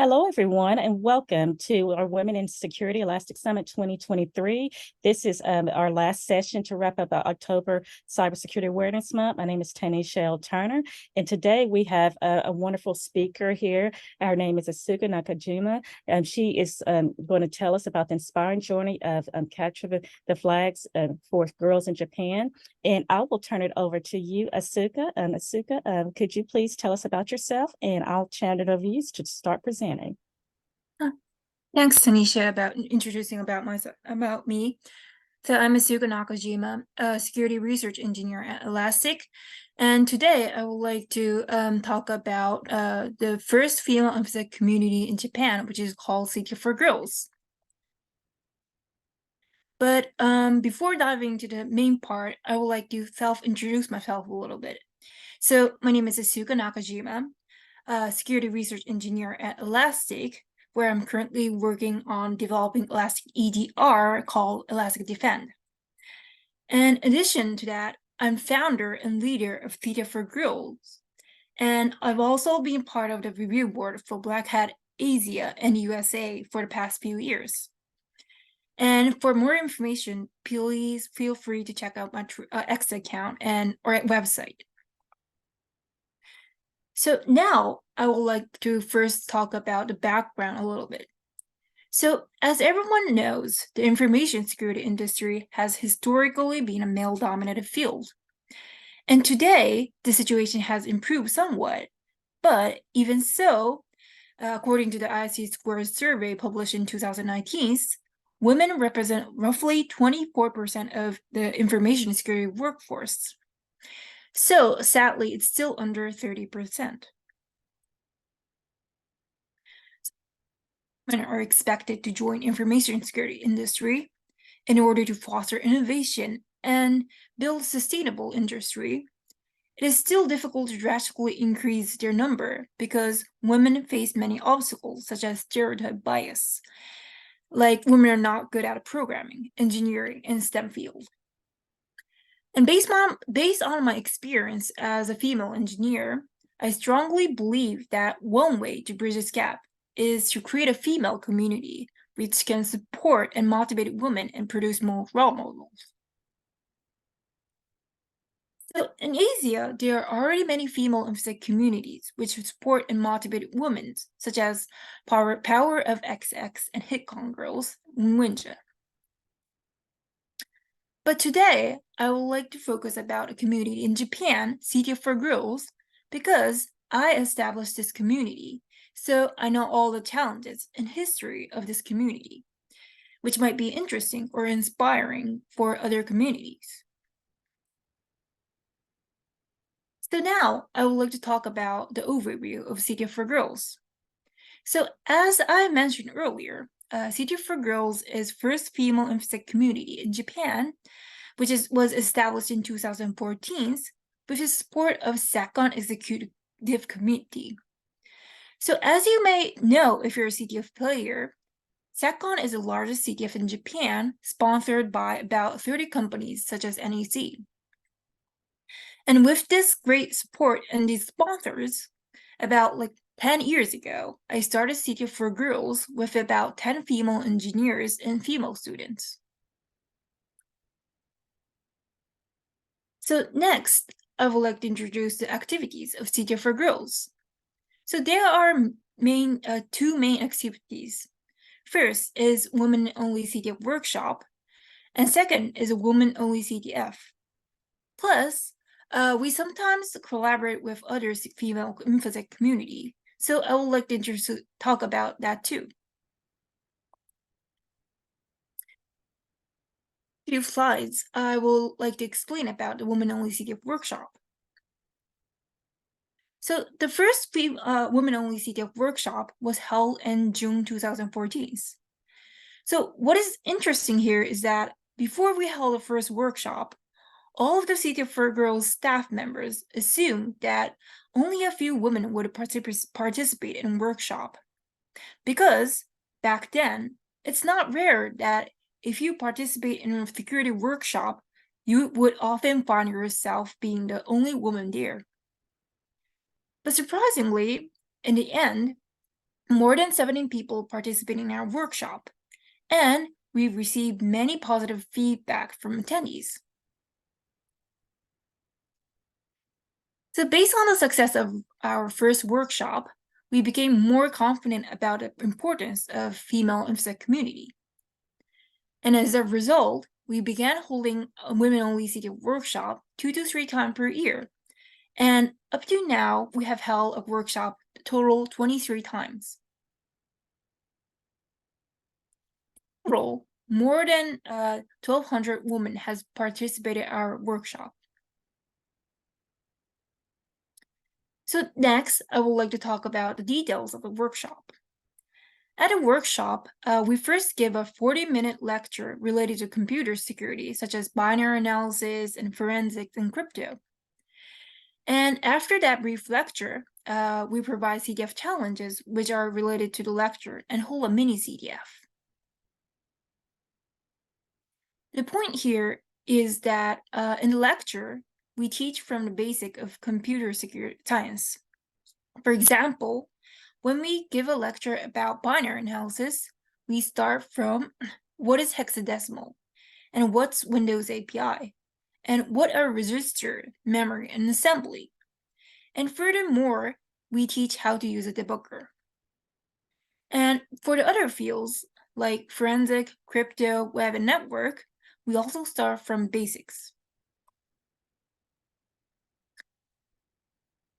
Hello, everyone, and welcome to our Women in Security Elastic Summit 2023. This is our last session to wrap up our October Cybersecurity Awareness Month. My name is Shell Turner, and today we have a wonderful speaker here. Her name is Asuka Nakajima, and she is going to tell us about the inspiring journey of capture the flags for girls in Japan. And I will turn it over to you, Asuka. Asuka, could you please tell us about yourself, and I'll turn it over to you to start presenting. Thanks, Tanisha, about introducing about me. So I'm Asuka Nakajima, a security research engineer at Elastic, and today I would like to talk about the first female InfoSec community in Japan, which is called CTF for Girls. But before diving into the main part, I would like to self-introduce myself a little bit. So my name is Asuka Nakajima, a security research engineer at Elastic, where I'm currently working on developing Elastic EDR called Elastic Defend. In addition to that, I'm founder and leader of CTF for Girls, and I've also been part of the review board for Black Hat Asia and USA for the past few years. And for more information, please feel free to check out my X account or website. So now I would like to first talk about the background a little bit. So as everyone knows, the information security industry has historically been a male-dominated field. And today, the situation has improved somewhat, but even so, according to the IC Squares survey published in 2019, women represent roughly 24% of the information security workforce. So sadly, it's still under 30%. Women are expected to join information security industry in order to foster innovation and build sustainable industry. It is still difficult to drastically increase their number because women face many obstacles, such as stereotype bias, like women are not good at programming, engineering, and STEM field. And based on my experience as a female engineer, I strongly believe that one way to bridge this gap is to create a female community which can support and motivate women and produce more role models. So in Asia, there are already many female InfoSec communities which support and motivate women, such as Power of XX and HitCon Girls in Winja. But today, I would like to focus about a community in Japan, CTF for Girls, because I established this community, so I know all the challenges and history of this community, which might be interesting or inspiring for other communities. So now, I would like to talk about the overview of CTF for Girls. So as I mentioned earlier, CTF for Girls is first female InfoSec community in Japan, which was established in 2014 with the support of SACON Executive Committee. So as you may know if you're a CTF player, SACON is the largest CTF in Japan, sponsored by about 30 companies such as NEC. And with this great support and these sponsors, about 10 years ago, I started CTF for Girls with about 10 female engineers and female students. So next, I would like to introduce the activities of CTF for Girls. So there are two main activities. First is Women-Only CTF Workshop, and second is a Women-Only CTF. Plus, we sometimes collaborate with other female InfoSec community, so I would like to talk about that too. Few slides, I will like to explain about the Women-Only CTF Workshop. So the first Women-Only CTF Workshop was held in June 2014. So what is interesting here is that before we held the first workshop, all of the CTF for Girls staff members assumed that only a few women would participate in workshop. Because back then, it's not rare that if you participate in a security workshop, you would often find yourself being the only woman there. But surprisingly, in the end, more than 70 people participating in our workshop, and we received many positive feedback from attendees. So based on the success of our first workshop, we became more confident about the importance of female InfoSec community. And as a result, we began holding a women-only CTF workshop 2 to 3 times per year. And up to now, we have held a workshop total 23 times. Total, more than 1,200 women has participated in our workshop. So next, I would like to talk about the details of the workshop. At a workshop, we first give a 40-minute lecture related to computer security, such as binary analysis and forensics and crypto. And after that brief lecture, we provide CTF challenges which are related to the lecture and hold a mini CTF. The point here is that in the lecture, we teach from the basic of computer security science. For example, when we give a lecture about binary analysis, we start from what is hexadecimal and what's Windows API and what are register, memory, and assembly. And furthermore, we teach how to use a debugger. And for the other fields, like forensic, crypto, web, and network, we also start from basics.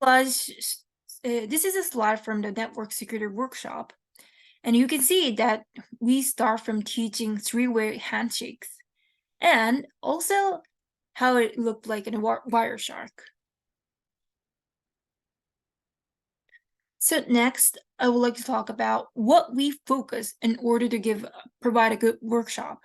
This is a slide from the network security workshop. And you can see that we start from teaching three-way handshakes and also how it looked like in a Wireshark. So next, I would like to talk about what we focus in order to provide a good workshop.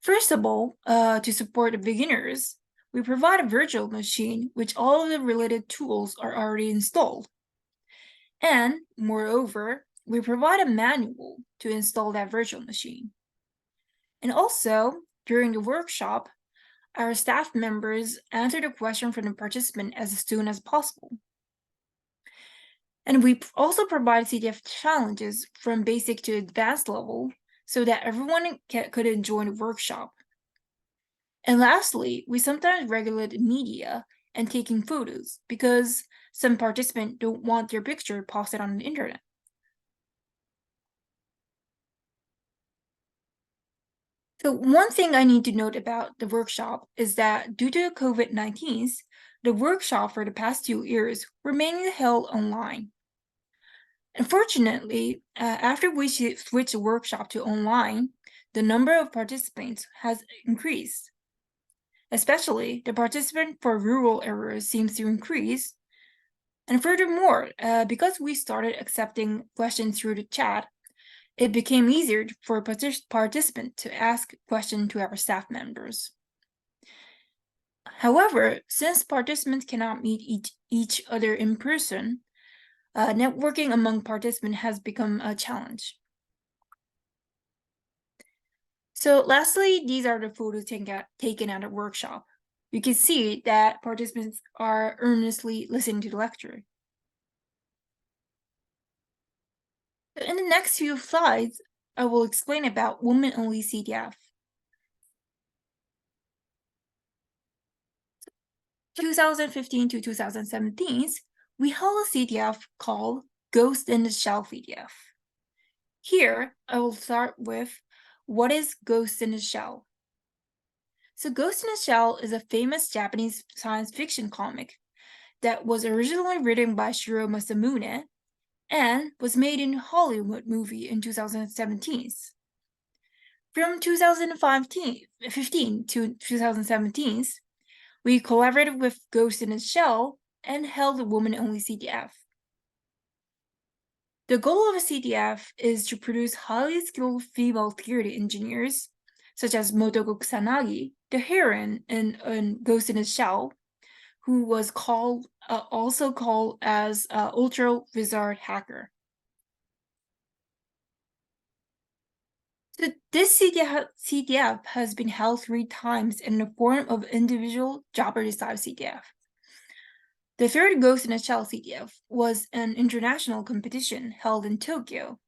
First of all, to support the beginners, we provide a virtual machine which all of the related tools are already installed. And moreover, we provide a manual to install that virtual machine. And also, during the workshop, our staff members answer the question from the participant as soon as possible. And we also provide CTF challenges from basic to advanced level so that everyone could enjoy the workshop. And lastly, we sometimes regulate media and taking photos because some participants don't want their picture posted on the internet. So one thing I need to note about the workshop is that due to COVID-19, the workshop for the past 2 years were mainly held online. Unfortunately, after we switched the workshop to online, the number of participants has increased. Especially, the participant for rural areas seems to increase. And furthermore, because we started accepting questions through the chat, it became easier for participants to ask questions to our staff members. However, since participants cannot meet each other in person, networking among participants has become a challenge. So lastly, these are the photos taken at a workshop. You can see that participants are earnestly listening to the lecture. In the next few slides, I will explain about women-only CTF. 2015 to 2017, we held a CTF called Ghost in the Shell CTF. Here, I will start with what is Ghost in the Shell? So Ghost in the Shell is a famous Japanese science fiction comic that was originally written by Shiro Masamune and was made in Hollywood movie in 2017. From 2015 to 2017, we collaborated with Ghost in the Shell and held a woman-only CTF. The goal of a CTF is to produce highly skilled female security engineers, such as Motoko Kusanagi, the heroine in Ghost in the Shell, who was also called as Ultra Wizard Hacker. So this CTF has been held 3 times in the form of individual Jeopardy style CTF. The third Ghost in the Shell CTF was an international competition held in Tokyo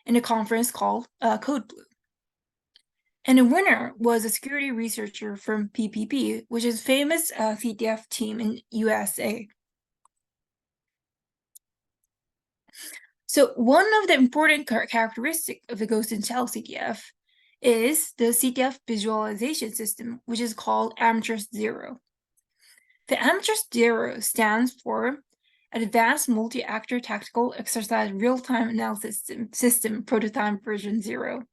in a conference called Code Blue. And the winner was a security researcher from PPP, which is a famous CTF team in USA. So one of the important characteristics of the Ghost in Shell CTF is the CTF visualization system, which is called Amethyst Zero. The Amethyst Zero stands for Advanced Multi-Actor Tactical Exercise Real-Time Analysis System Prototype Version 0.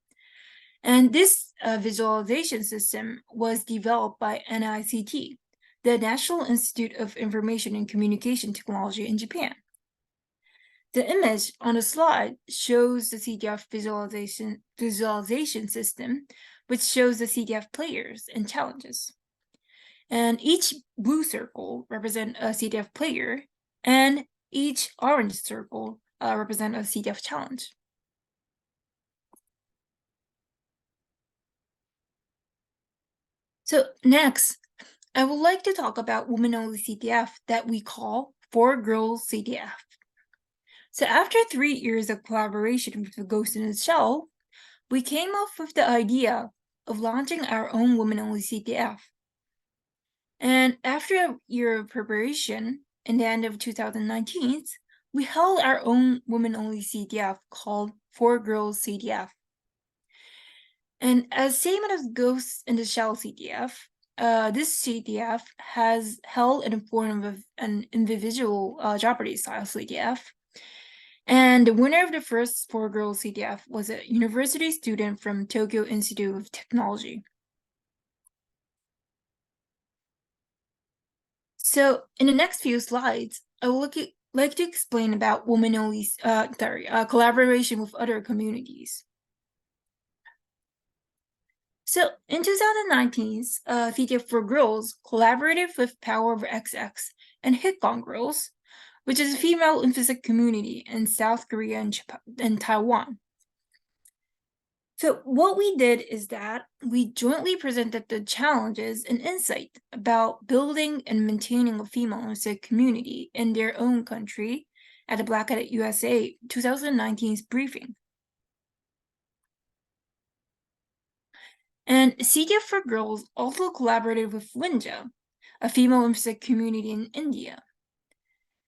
And this visualization system was developed by NICT, the National Institute of Information and Communication Technology in Japan. The image on the slide shows the CTF visualization system, which shows the CTF players and challenges. And each blue circle represents a CTF player, and each orange circle represents a CTF challenge. So next, I would like to talk about women-only CTF that we call 4Girls CTF. So after 3 years of collaboration with the Ghost in the Shell, we came up with the idea of launching our own women-only CTF. And after a year of preparation, in the end of 2019, we held our own women-only CTF called 4Girls CTF. And as same as Ghost in the Shell CTF, this CTF has held in the form of an individual Jeopardy-style CTF. And the winner of the first 4Girls CTF was a university student from Tokyo Institute of Technology. So in the next few slides, I would like to explain about women-only collaboration with other communities. So in 2019, CTF for Girls collaborated with Power of XX and Hitgong Girls, which is a female infosec community in South Korea and Taiwan. So what we did is that we jointly presented the challenges and insight about building and maintaining a female infosec community in their own country at the Black Hat USA 2019's briefing. And CTF for Girls also collaborated with Winja, a female infosec community in India.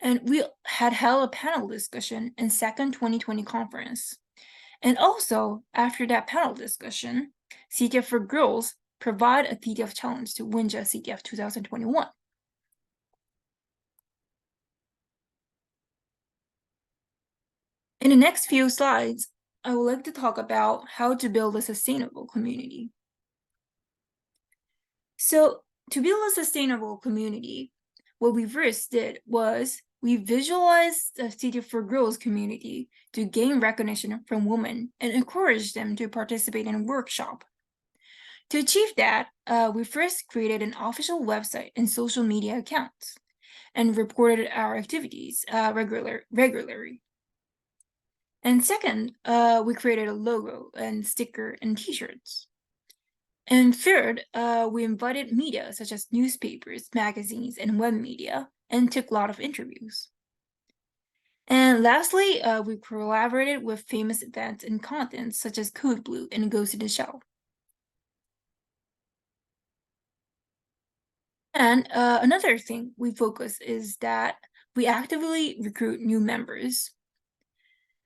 And we had held a panel discussion in second 2020 conference. And also, after that panel discussion, CTF for Girls provide a CTF challenge to Winja CTF 2021. In the next few slides, I would like to talk about how to build a sustainable community. So, to build a sustainable community, what we first did was we visualized the CTF for Girls community to gain recognition from women and encourage them to participate in a workshop. To achieve that, we first created an official website and social media accounts and reported our activities regularly. And second, we created a logo and sticker and t-shirts. And third, we invited media such as newspapers, magazines, and web media, and took a lot of interviews. And lastly, we collaborated with famous events and contents such as Code Blue and Ghost in the Shell. And another thing we focus is that we actively recruit new members.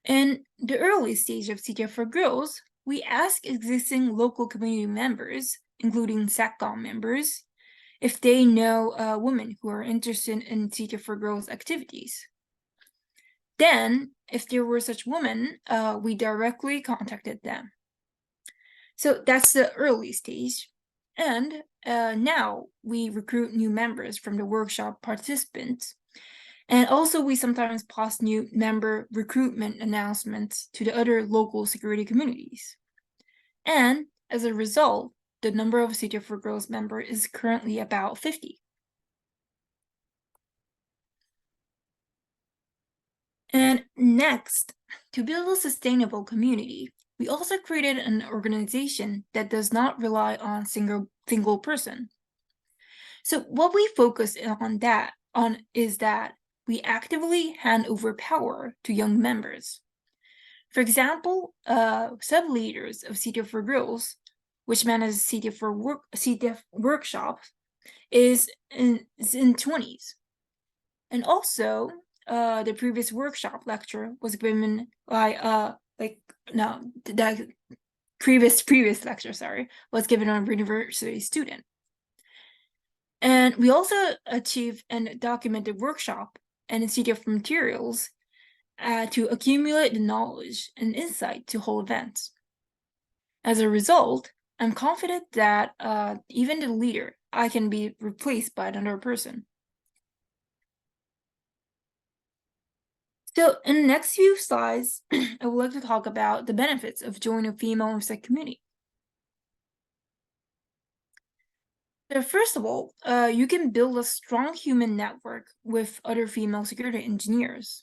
In the early stage of CTF for Girls, we ask existing local community members, including SACCOM members, if they know women who are interested in CTF for Girls activities. Then, if there were such women, we directly contacted them. So that's the early stage. And now we recruit new members from the workshop participants. And also we sometimes post new member recruitment announcements to the other local security communities. And as a result, the number of CTF for Girls members is currently about 50. And next, to build a sustainable community, we also created an organization that does not rely on single person. So what we focus on that is that we actively hand over power to young members. For example, sub-leaders of CTF for Girls, which manages CTF workshops, is in 20s. And also, the previous workshop lecture was given by the previous lecture, was given on a university student. And we also achieved and documented workshop and CTF materials to accumulate the knowledge and insight to whole events. As a result, I'm confident that even the leader, I can be replaced by another person. So in the next few slides, I would like to talk about the benefits of joining a female InfoSec community. So first of all, you can build a strong human network with other female security engineers.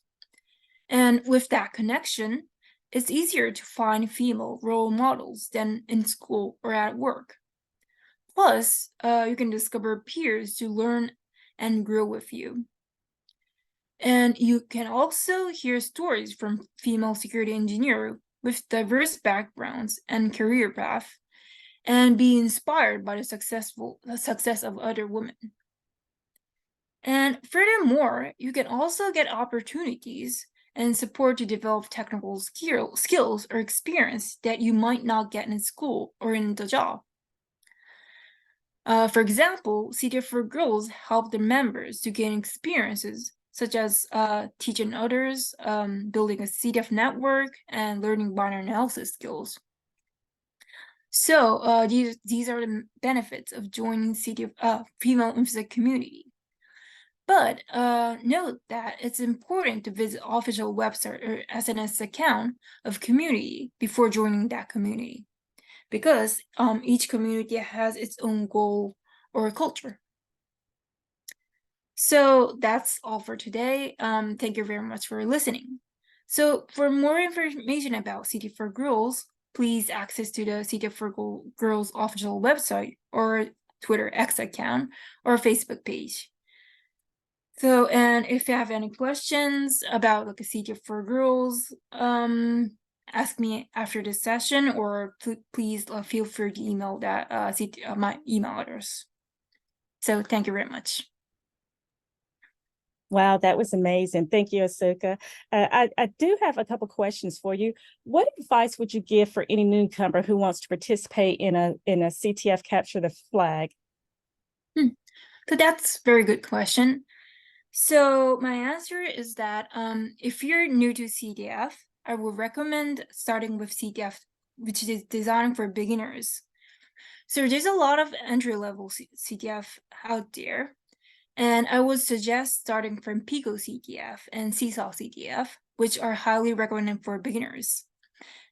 And with that connection, it's easier to find female role models than in school or at work. Plus, you can discover peers to learn and grow with you. And you can also hear stories from female security engineers with diverse backgrounds and career paths, and be inspired by the success of other women. And furthermore, you can also get opportunities and support to develop technical skills or experience that you might not get in school or in the job. For example, CTF for Girls help their members to gain experiences such as teaching others, building a CTF network, and learning binary analysis skills. So these are the benefits of joining CTF female InfoSec community. But note that it's important to visit official website or SNS account of community before joining that community, because each community has its own goal or culture. So that's all for today. Thank you very much for listening. So for more information about CTF for Girls, please access to the CTF for Girls official website or Twitter X account or Facebook page. So, and if you have any questions about like a CTF for Girls, ask me after this session, or please feel free to email that my email address. So thank you very much. Wow, that was amazing. Thank you, Asuka. I do have a couple questions for you. What advice would you give for any newcomer who wants to participate in a CTF Capture the Flag? So that's a very good question. So my answer is that if you're new to CTF, I would recommend starting with CTF, which is designed for beginners. So there's a lot of entry-level CTF out there, and I would suggest starting from Pico CTF and Seesaw CTF, which are highly recommended for beginners.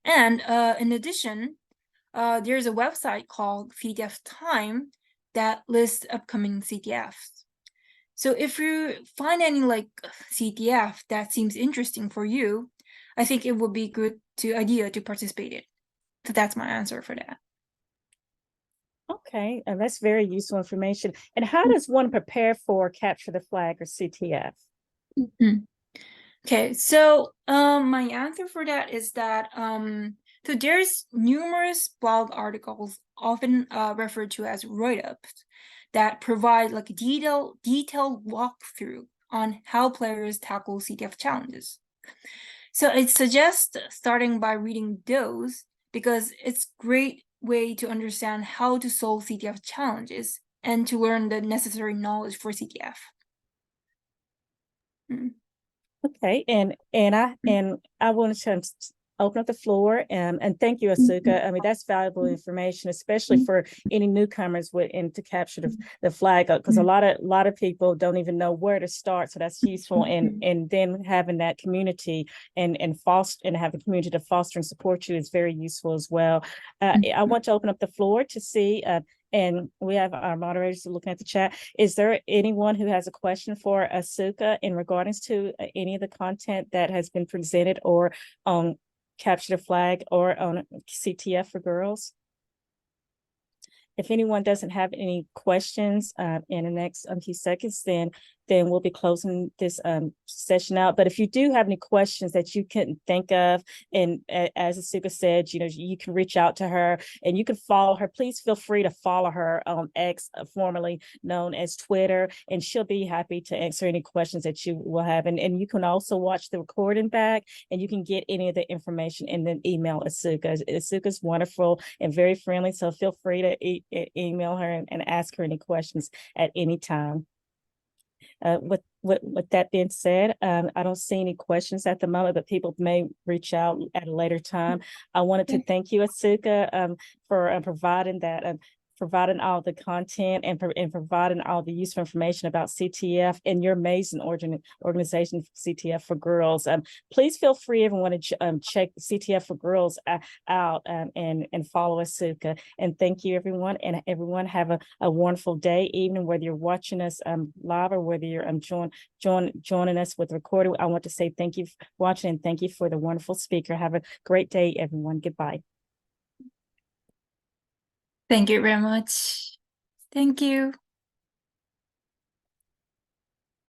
And in addition, there's a website called CTF Time that lists upcoming CTFs. So if you find any like CTF that seems interesting for you, I think it would be good idea to participate in. So that's my answer for that. Okay, that's very useful information. And how does one prepare for Capture the Flag or CTF? Okay, so my answer for that is that so there's numerous blog articles, often referred to as write-ups, that provide like a detailed walkthrough on how players tackle CTF challenges. So I suggest starting by reading those, because it's a great way to understand how to solve CTF challenges and to learn the necessary knowledge for CTF. Okay, and I want to open up the floor and thank you, Asuka. I mean, that's valuable information, especially for any newcomers to capture the flag, because a lot of people don't even know where to start. So that's useful, and then having that community and have a community to foster and support you is very useful as well. I want to open up the floor to see. And we have our moderators looking at the chat. Is there anyone who has a question for Asuka in regards to any of the content that has been presented, or Capture the Flag, or on CTF for Girls? If anyone doesn't have any questions in the next few seconds, then then we'll be closing this session out. But if you do have any questions that you couldn't think of, and as Asuka said, you can reach out to her and you can follow her. Please feel free to follow her on X, formerly known as Twitter, and she'll be happy to answer any questions that you will have. And you can also watch the recording back, and you can get any of the information in the email Asuka. Asuka's wonderful and very friendly, so feel free to email her and ask her any questions at any time. With that being said, I don't see any questions at the moment, but people may reach out at a later time. I wanted to thank you, Asuka, for providing all the content and providing all the useful information about CTF and your amazing organization, CTF for Girls. Please feel free, everyone, to check CTF for Girls out and follow Asuka. And thank you, everyone. And everyone have a wonderful day, evening, whether you're watching us live or whether you're joining us with the recording. I want to say thank you for watching and thank you for the wonderful speaker. Have a great day, everyone. Goodbye. Thank you very much. Thank you.